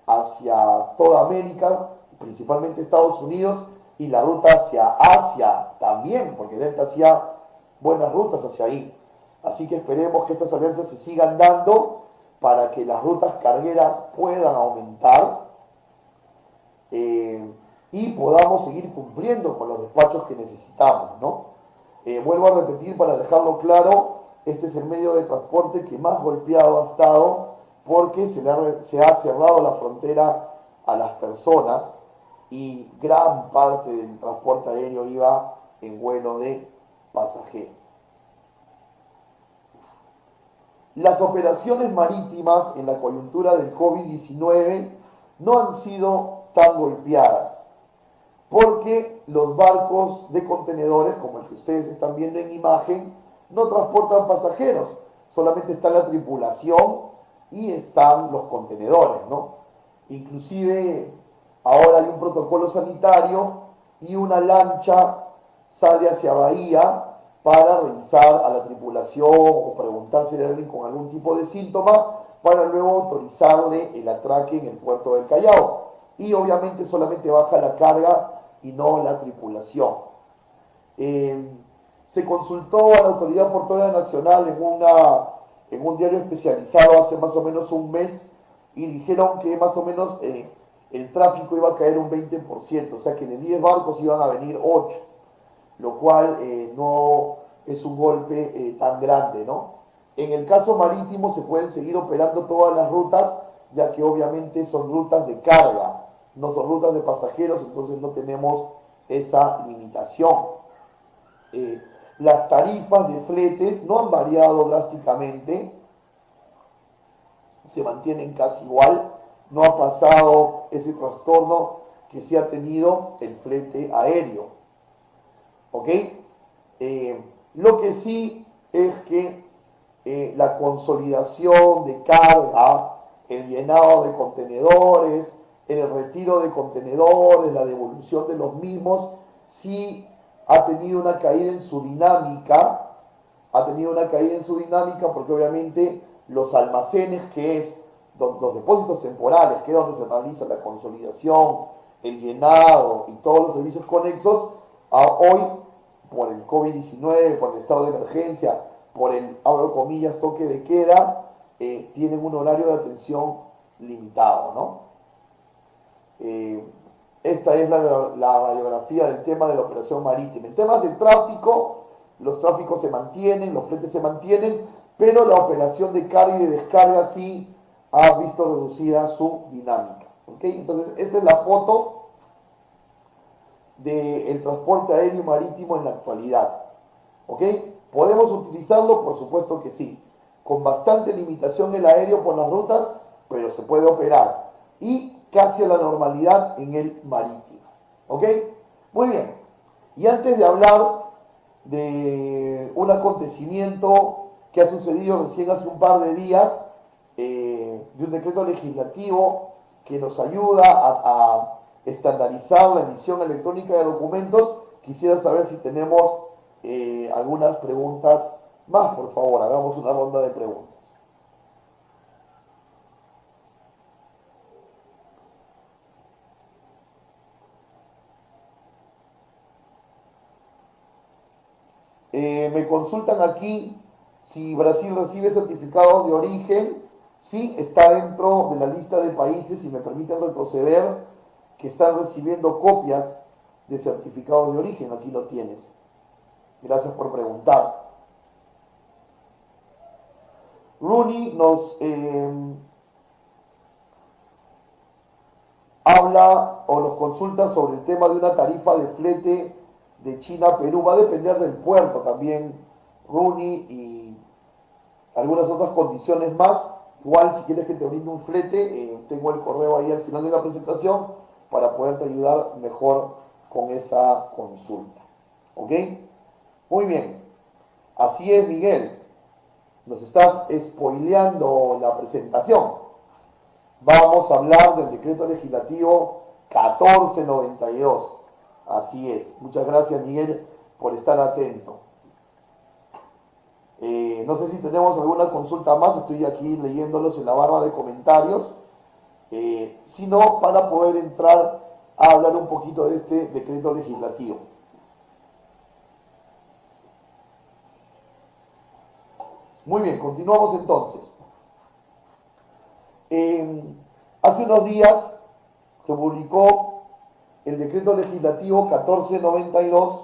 hacia toda América, principalmente Estados Unidos, y la ruta hacia Asia también, porque Delta hacía buenas rutas hacia ahí. Así que esperemos que estas alianzas se sigan dando para que las rutas cargueras puedan aumentar y podamos seguir cumpliendo con los despachos que necesitamos, ¿no? Vuelvo a repetir para dejarlo claro, este es el medio de transporte que más golpeado ha estado porque se ha cerrado la frontera a las personas y gran parte del transporte aéreo iba en vuelo de pasajeros. Las operaciones marítimas en la coyuntura del COVID-19 no han sido tan golpeadas porque los barcos de contenedores, como el que ustedes están viendo en imagen, no transportan pasajeros, solamente está la tripulación y están los contenedores, ¿no? Inclusive ahora hay un protocolo sanitario y una lancha sale hacia Bahía para revisar a la tripulación o preguntar si hay alguien con algún tipo de síntoma para luego autorizarle el atraque en el puerto del Callao. Y obviamente solamente baja la carga y no la tripulación. Se consultó a la Autoridad Portuaria Nacional en un diario especializado hace más o menos un mes y dijeron que más o menos el tráfico iba a caer un 20%, o sea que de 10 barcos iban a venir 8, lo cual no es un golpe tan grande, ¿no? En el caso marítimo se pueden seguir operando todas las rutas ya que obviamente son rutas de carga, no son rutas de pasajeros, entonces no tenemos esa limitación. Las tarifas de fletes no han variado drásticamente, se mantienen casi igual, no ha pasado ese trastorno que sí ha tenido el flete aéreo. ¿Ok? Lo que sí es que la consolidación de carga, el llenado de contenedores, el retiro de contenedores, la devolución de los mismos, sí ha tenido una caída en su dinámica, porque obviamente los almacenes, que es los depósitos temporales, que es donde se realiza la consolidación, el llenado y todos los servicios conexos, hoy, por el COVID-19, por el estado de emergencia, por el, abro comillas, toque de queda, tienen un horario de atención limitado, ¿no? Esta es la radiografía del tema de la operación marítima. En temas de tráfico, los tráficos se mantienen, los fletes se mantienen, pero la operación de carga y de descarga sí ha visto reducida su dinámica. ¿Okay? Entonces, esta es la foto del transporte aéreo y marítimo en la actualidad. ¿Ok? ¿Podemos utilizarlo? Por supuesto que sí. Con bastante limitación el aéreo por las rutas, pero se puede operar. Y casi a la normalidad en el marítimo. ¿Ok? Muy bien. Y antes de hablar de un acontecimiento que ha sucedido recién hace un par de días, de un decreto legislativo que nos ayuda a estandarizar la emisión electrónica de documentos, quisiera saber si tenemos algunas preguntas más. Por favor, hagamos una ronda de preguntas. Me consultan aquí si Brasil recibe certificados de origen. Sí, está dentro de la lista de países, si me permiten retroceder, que están recibiendo copias de certificados de origen. Aquí lo tienes. Gracias por preguntar. Rooney nos habla o nos consulta sobre el tema de una tarifa de flete de China a Perú. Va a depender del puerto también, Rooney, y algunas otras condiciones más. Igual, si quieres que te brinde un flete, tengo el correo ahí al final de la presentación para poderte ayudar mejor con esa consulta. ¿Ok? Muy bien. Así es, Miguel. Nos estás spoileando la presentación. Vamos a hablar del decreto legislativo 1492. Así es. Muchas gracias, Miguel, por estar atento. No sé si tenemos alguna consulta más. Estoy aquí leyéndolos en la barra de comentarios. Si no, para poder entrar a hablar un poquito de este decreto legislativo. Muy bien, continuamos entonces. Hace unos días se publicó el decreto legislativo 1492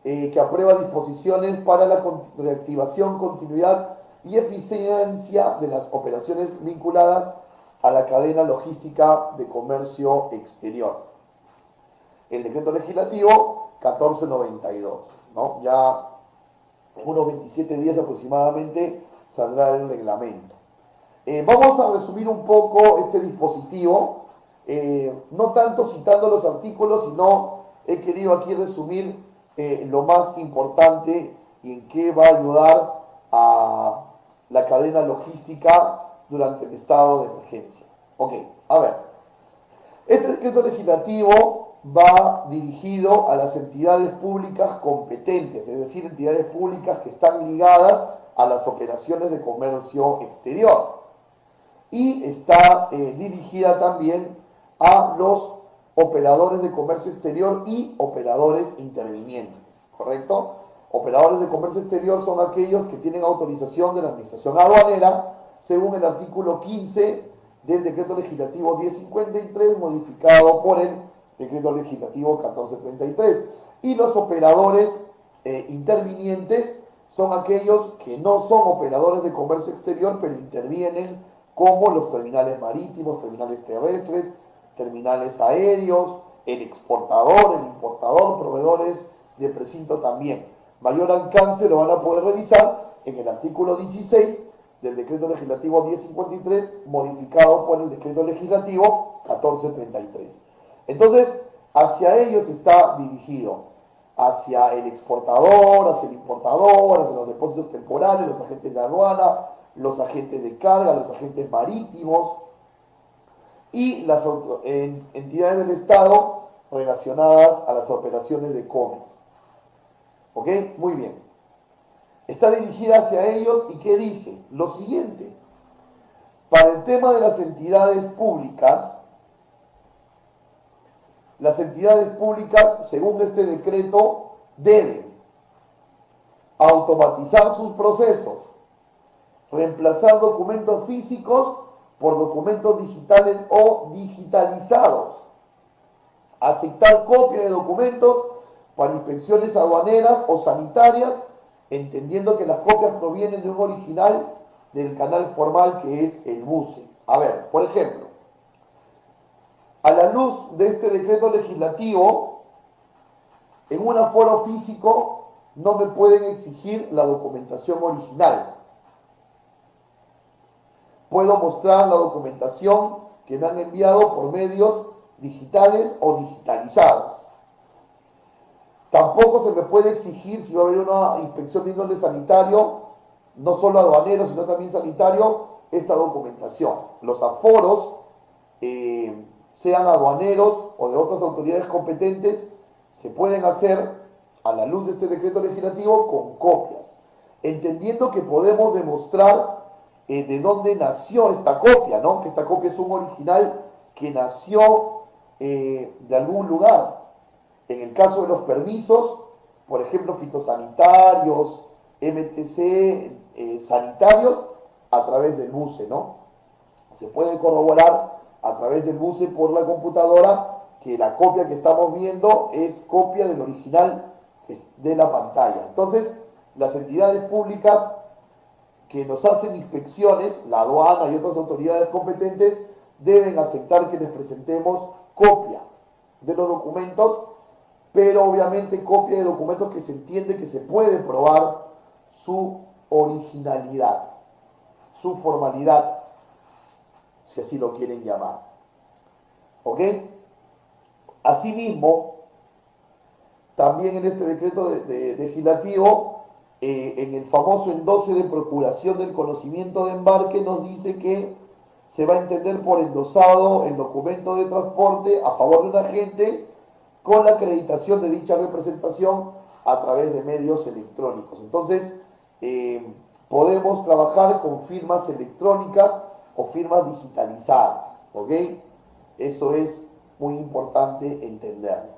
que aprueba disposiciones para la reactivación, continuidad y eficiencia de las operaciones vinculadas a la cadena logística de comercio exterior. El decreto legislativo 1492, ¿no? Ya en unos 27 días aproximadamente saldrá el reglamento. Vamos a resumir un poco este dispositivo, no tanto citando los artículos, sino he querido aquí resumir lo más importante y en qué va a ayudar a la cadena logística durante el estado de emergencia. Ok, a ver. Este decreto legislativo va dirigido a las entidades públicas competentes, es decir, entidades públicas que están ligadas a las operaciones de comercio exterior. Y está dirigida también a los operadores de comercio exterior y operadores intervinientes, ¿correcto? Operadores de comercio exterior son aquellos que tienen autorización de la Administración Aduanera, según el artículo 15 del Decreto Legislativo 1053, modificado por el Decreto Legislativo 1433. Y los operadores intervinientes son aquellos que no son operadores de comercio exterior, pero intervienen como los terminales marítimos, terminales terrestres, terminales aéreos, el exportador, el importador, proveedores de precinto también. Mayor alcance lo van a poder revisar en el artículo 16 del decreto legislativo 1053, modificado por el decreto legislativo 1433. Entonces, hacia ellos está dirigido, hacia el exportador, hacia el importador, hacia los depósitos temporales, los agentes de aduana, los agentes de carga, los agentes marítimos y las entidades del Estado relacionadas a las operaciones de comercio. ¿Ok? Muy bien. Está dirigida hacia ellos y ¿qué dice? Lo siguiente. Para el tema de las entidades públicas, según este decreto, deben automatizar sus procesos, reemplazar documentos físicos por documentos digitales o digitalizados, aceptar copia de documentos para inspecciones aduaneras o sanitarias, entendiendo que las copias provienen de un original del canal formal que es el MUSE. A ver, por ejemplo, a la luz de este decreto legislativo, en un aforo físico no me pueden exigir la documentación original. Puedo mostrar la documentación que me han enviado por medios digitales o digitalizados. Tampoco se me puede exigir, si va a haber una inspección de índole sanitario, no solo aduanero, sino también sanitario, esta documentación. Los aforos, sean aduaneros o de otras autoridades competentes, se pueden hacer a la luz de este decreto legislativo con copias, entendiendo que podemos demostrar de dónde nació esta copia, ¿no? Que esta copia es un original que nació de algún lugar. En el caso de los permisos, por ejemplo, fitosanitarios, MTC, sanitarios, a través del MUSE, ¿no? Se puede corroborar a través del MUSE por la computadora que la copia que estamos viendo es copia del original de la pantalla. Entonces, las entidades públicas que nos hacen inspecciones, la aduana y otras autoridades competentes, deben aceptar que les presentemos copia de los documentos, pero obviamente copia de documentos que se entiende que se puede probar su originalidad, su formalidad, si así lo quieren llamar. ¿Ok? Asimismo, también en este decreto legislativo, en el famoso endose de procuración del conocimiento de embarque, nos dice que se va a entender por endosado el documento de transporte a favor de un agente con la acreditación de dicha representación a través de medios electrónicos. Entonces, podemos trabajar con firmas electrónicas o firmas digitalizadas, ¿ok? Eso es muy importante entenderlo.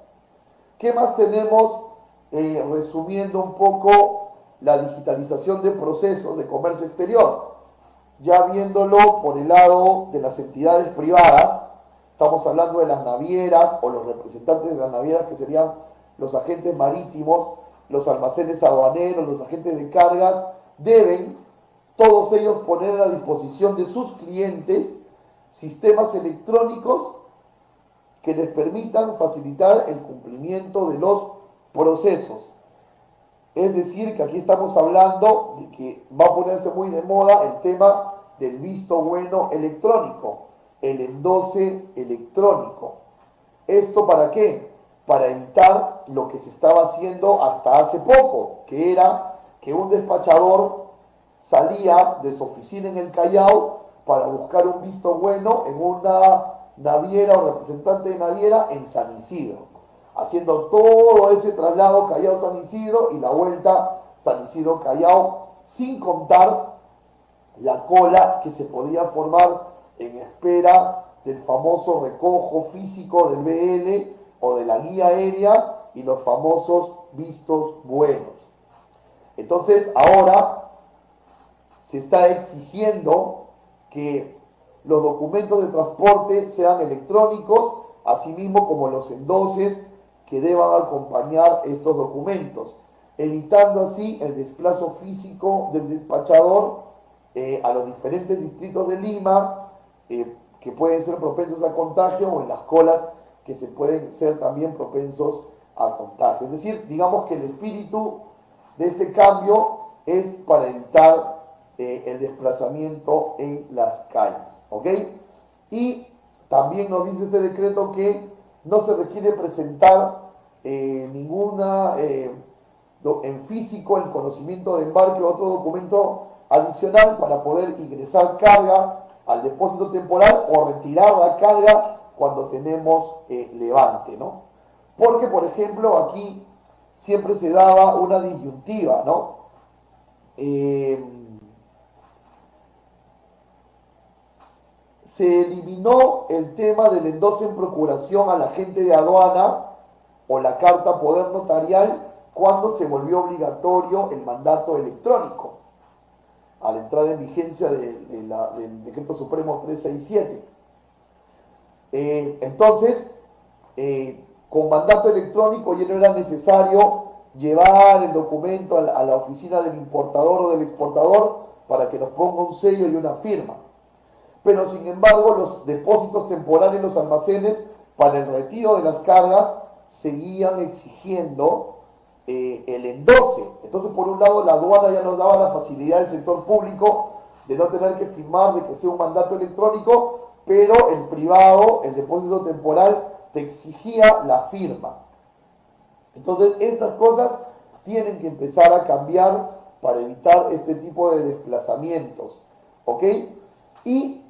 ¿Qué más tenemos? Resumiendo un poco la digitalización de procesos de comercio exterior. Ya viéndolo por el lado de las entidades privadas, estamos hablando de las navieras o los representantes de las navieras, que serían los agentes marítimos, los almacenes aduaneros, los agentes de cargas, deben todos ellos poner a disposición de sus clientes sistemas electrónicos que les permitan facilitar el cumplimiento de los procesos. Es decir, que aquí estamos hablando de que va a ponerse muy de moda el tema del visto bueno electrónico, el endose electrónico. ¿Esto para qué? Para evitar lo que se estaba haciendo hasta hace poco, que era que un despachador salía de su oficina en el Callao para buscar un visto bueno en una naviera o representante de naviera en San Isidro, haciendo todo ese traslado Callao-San Isidro y la vuelta San Isidro-Callao, sin contar la cola que se podía formar en espera del famoso recojo físico del BL o de la guía aérea y los famosos vistos buenos. Entonces ahora se está exigiendo que los documentos de transporte sean electrónicos, asimismo como los endoses que deban acompañar estos documentos, evitando así el desplazo físico del despachador a los diferentes distritos de Lima, que pueden ser propensos a contagio, o en las colas que se pueden ser también propensos a contagio. Es decir, digamos que el espíritu de este cambio es para evitar el desplazamiento en las calles, ¿ok? Y también nos dice este decreto que no se requiere presentar ninguna en físico el conocimiento de embarque o otro documento adicional para poder ingresar carga al depósito temporal o retirar la carga cuando tenemos levante, ¿no? Porque, por ejemplo, aquí siempre se daba una disyuntiva, ¿no? Se eliminó el tema del endoso en procuración al agente de aduana o la carta poder notarial cuando se volvió obligatorio el mandato electrónico, a la entrada en vigencia del Decreto Supremo 367. Entonces, con mandato electrónico ya no era necesario llevar el documento a la oficina del importador o del exportador para que nos ponga un sello y una firma. Pero sin embargo, los depósitos temporales en los almacenes para el retiro de las cargas seguían exigiendo el endose. Entonces, por un lado, la aduana ya nos daba la facilidad del sector público de no tener que firmar, de que sea un mandato electrónico, pero el privado, el depósito temporal, te exigía la firma. Entonces, estas cosas tienen que empezar a cambiar para evitar este tipo de desplazamientos, ¿ok? Y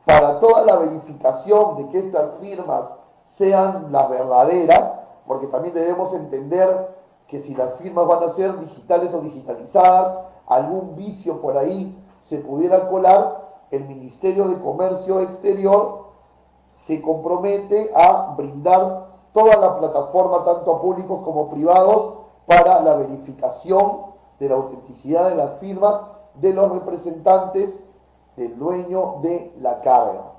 para toda la verificación de que estas firmas sean las verdaderas, porque también debemos entender que si las firmas van a ser digitales o digitalizadas, algún vicio por ahí se pudiera colar, el Ministerio de Comercio Exterior se compromete a brindar toda la plataforma, tanto a públicos como privados, para la verificación de la autenticidad de las firmas de los representantes del dueño de la carga.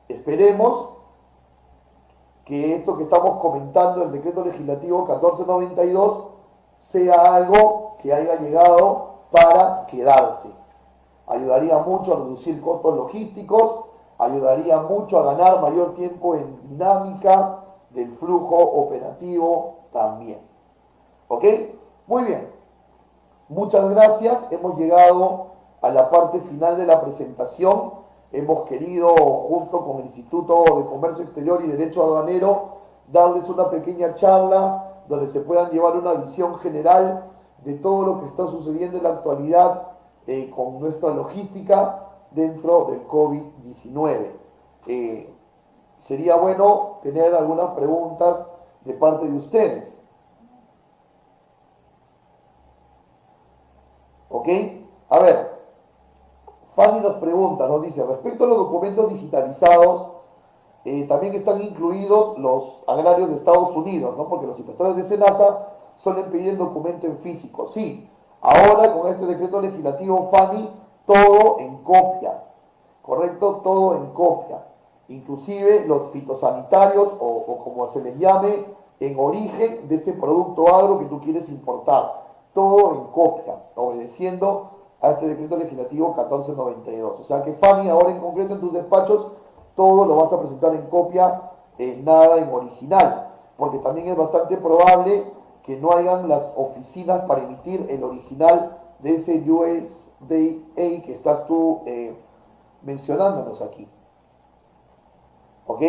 Esperemos que esto que estamos comentando, el decreto legislativo 1492, sea algo que haya llegado para quedarse. Ayudaría mucho a reducir costos logísticos, ayudaría mucho a ganar mayor tiempo en dinámica del flujo operativo también. ¿Ok? Muy bien. Muchas gracias. Hemos llegado a la parte final de la presentación. Hemos querido, junto con el Instituto de Comercio Exterior y Derecho Aduanero, darles una pequeña charla donde se puedan llevar una visión general de todo lo que está sucediendo en la actualidad con nuestra logística dentro del COVID-19. Sería bueno tener algunas preguntas de parte de ustedes. ¿Ok? A ver, Fanny nos pregunta, nos dice, respecto a los documentos digitalizados, también están incluidos los agrarios de Estados Unidos, ¿no? Porque los inspectores de SENASA suelen pedir el documento en físico. Sí, ahora con este decreto legislativo, Fanny, todo en copia, ¿correcto? Todo en copia. Inclusive los fitosanitarios, o como se les llame, en origen de ese producto agro que tú quieres importar. Todo en copia, obedeciendo a este decreto legislativo 1492. O sea que, Fanny, ahora en concreto en tus despachos, todo lo vas a presentar en copia, nada en original, porque también es bastante probable que no hayan las oficinas para emitir el original de ese USDA que estás tú mencionándonos aquí. ¿Ok?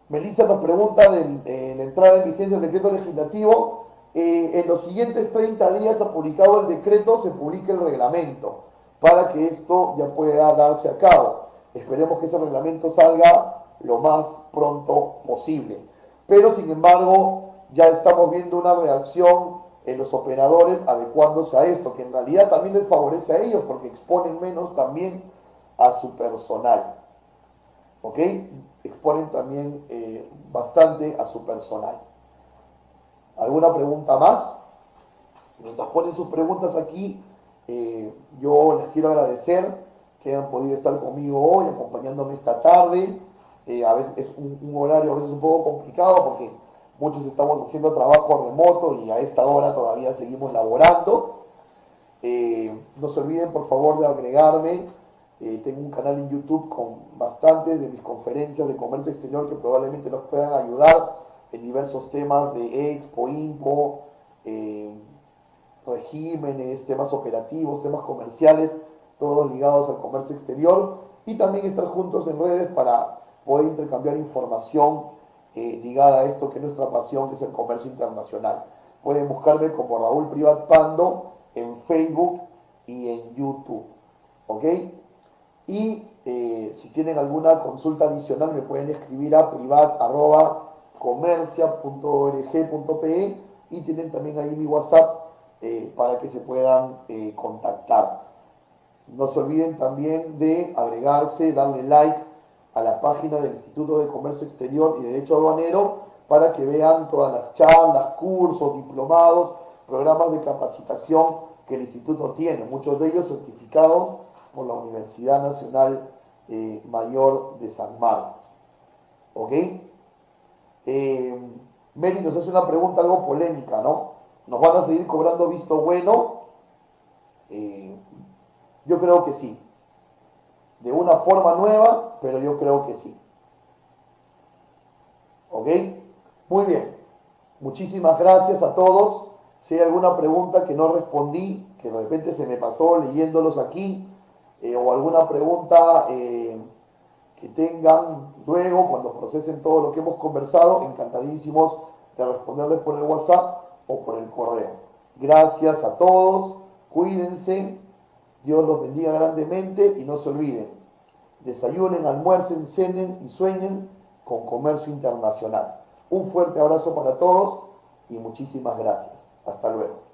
Melissa nos pregunta de la entrada en vigencia del decreto legislativo. En los siguientes 30 días ha publicado el decreto, se publica el reglamento para que esto ya pueda darse a cabo. Esperemos que ese reglamento salga lo más pronto posible. Pero sin embargo, ya estamos viendo una reacción en los operadores adecuándose a esto, que en realidad también les favorece a ellos porque exponen menos también a su personal. ¿Ok? Exponen también bastante a su personal. ¿Alguna pregunta más? Mientras ponen sus preguntas aquí, yo les quiero agradecer que hayan podido estar conmigo hoy, acompañándome esta tarde. A veces es un horario a veces un poco complicado porque muchos estamos haciendo trabajo remoto y a esta hora todavía seguimos laborando. No se olviden por favor de agregarme. Tengo un canal en YouTube con bastantes de mis conferencias de comercio exterior que probablemente nos puedan ayudar en diversos temas de Expo, Impo, regímenes, temas operativos, temas comerciales, todos ligados al comercio exterior, y también estar juntos en redes para poder intercambiar información ligada a esto que es nuestra pasión, que es el comercio internacional. Pueden buscarme como Raúl Privat Pando en Facebook y en YouTube. ¿Ok? Y si tienen alguna consulta adicional me pueden escribir a privat@comercia.org.pe, y tienen también ahí mi WhatsApp para que se puedan contactar. No se olviden también de agregarse, darle like a la página del Instituto de Comercio Exterior y Derecho Aduanero para que vean todas las charlas, cursos, diplomados, programas de capacitación que el instituto tiene, muchos de ellos certificados por la Universidad Nacional Mayor de San Marcos. ¿Ok? Mary nos hace una pregunta algo polémica, ¿no? ¿Nos van a seguir cobrando visto bueno? Eh, yo creo que sí. De una forma nueva, pero yo creo que sí. ¿Ok? Muy bien. Muchísimas gracias a todos. Si hay alguna pregunta que no respondí, que de repente se me pasó leyéndolos aquí, o alguna pregunta que tengan luego cuando procesen todo lo que hemos conversado, encantadísimos de responderles por el WhatsApp o por el correo. Gracias a todos, cuídense, Dios los bendiga grandemente, y no se olviden, desayunen, almuercen, cenen y sueñen con comercio internacional. Un fuerte abrazo para todos y muchísimas gracias. Hasta luego.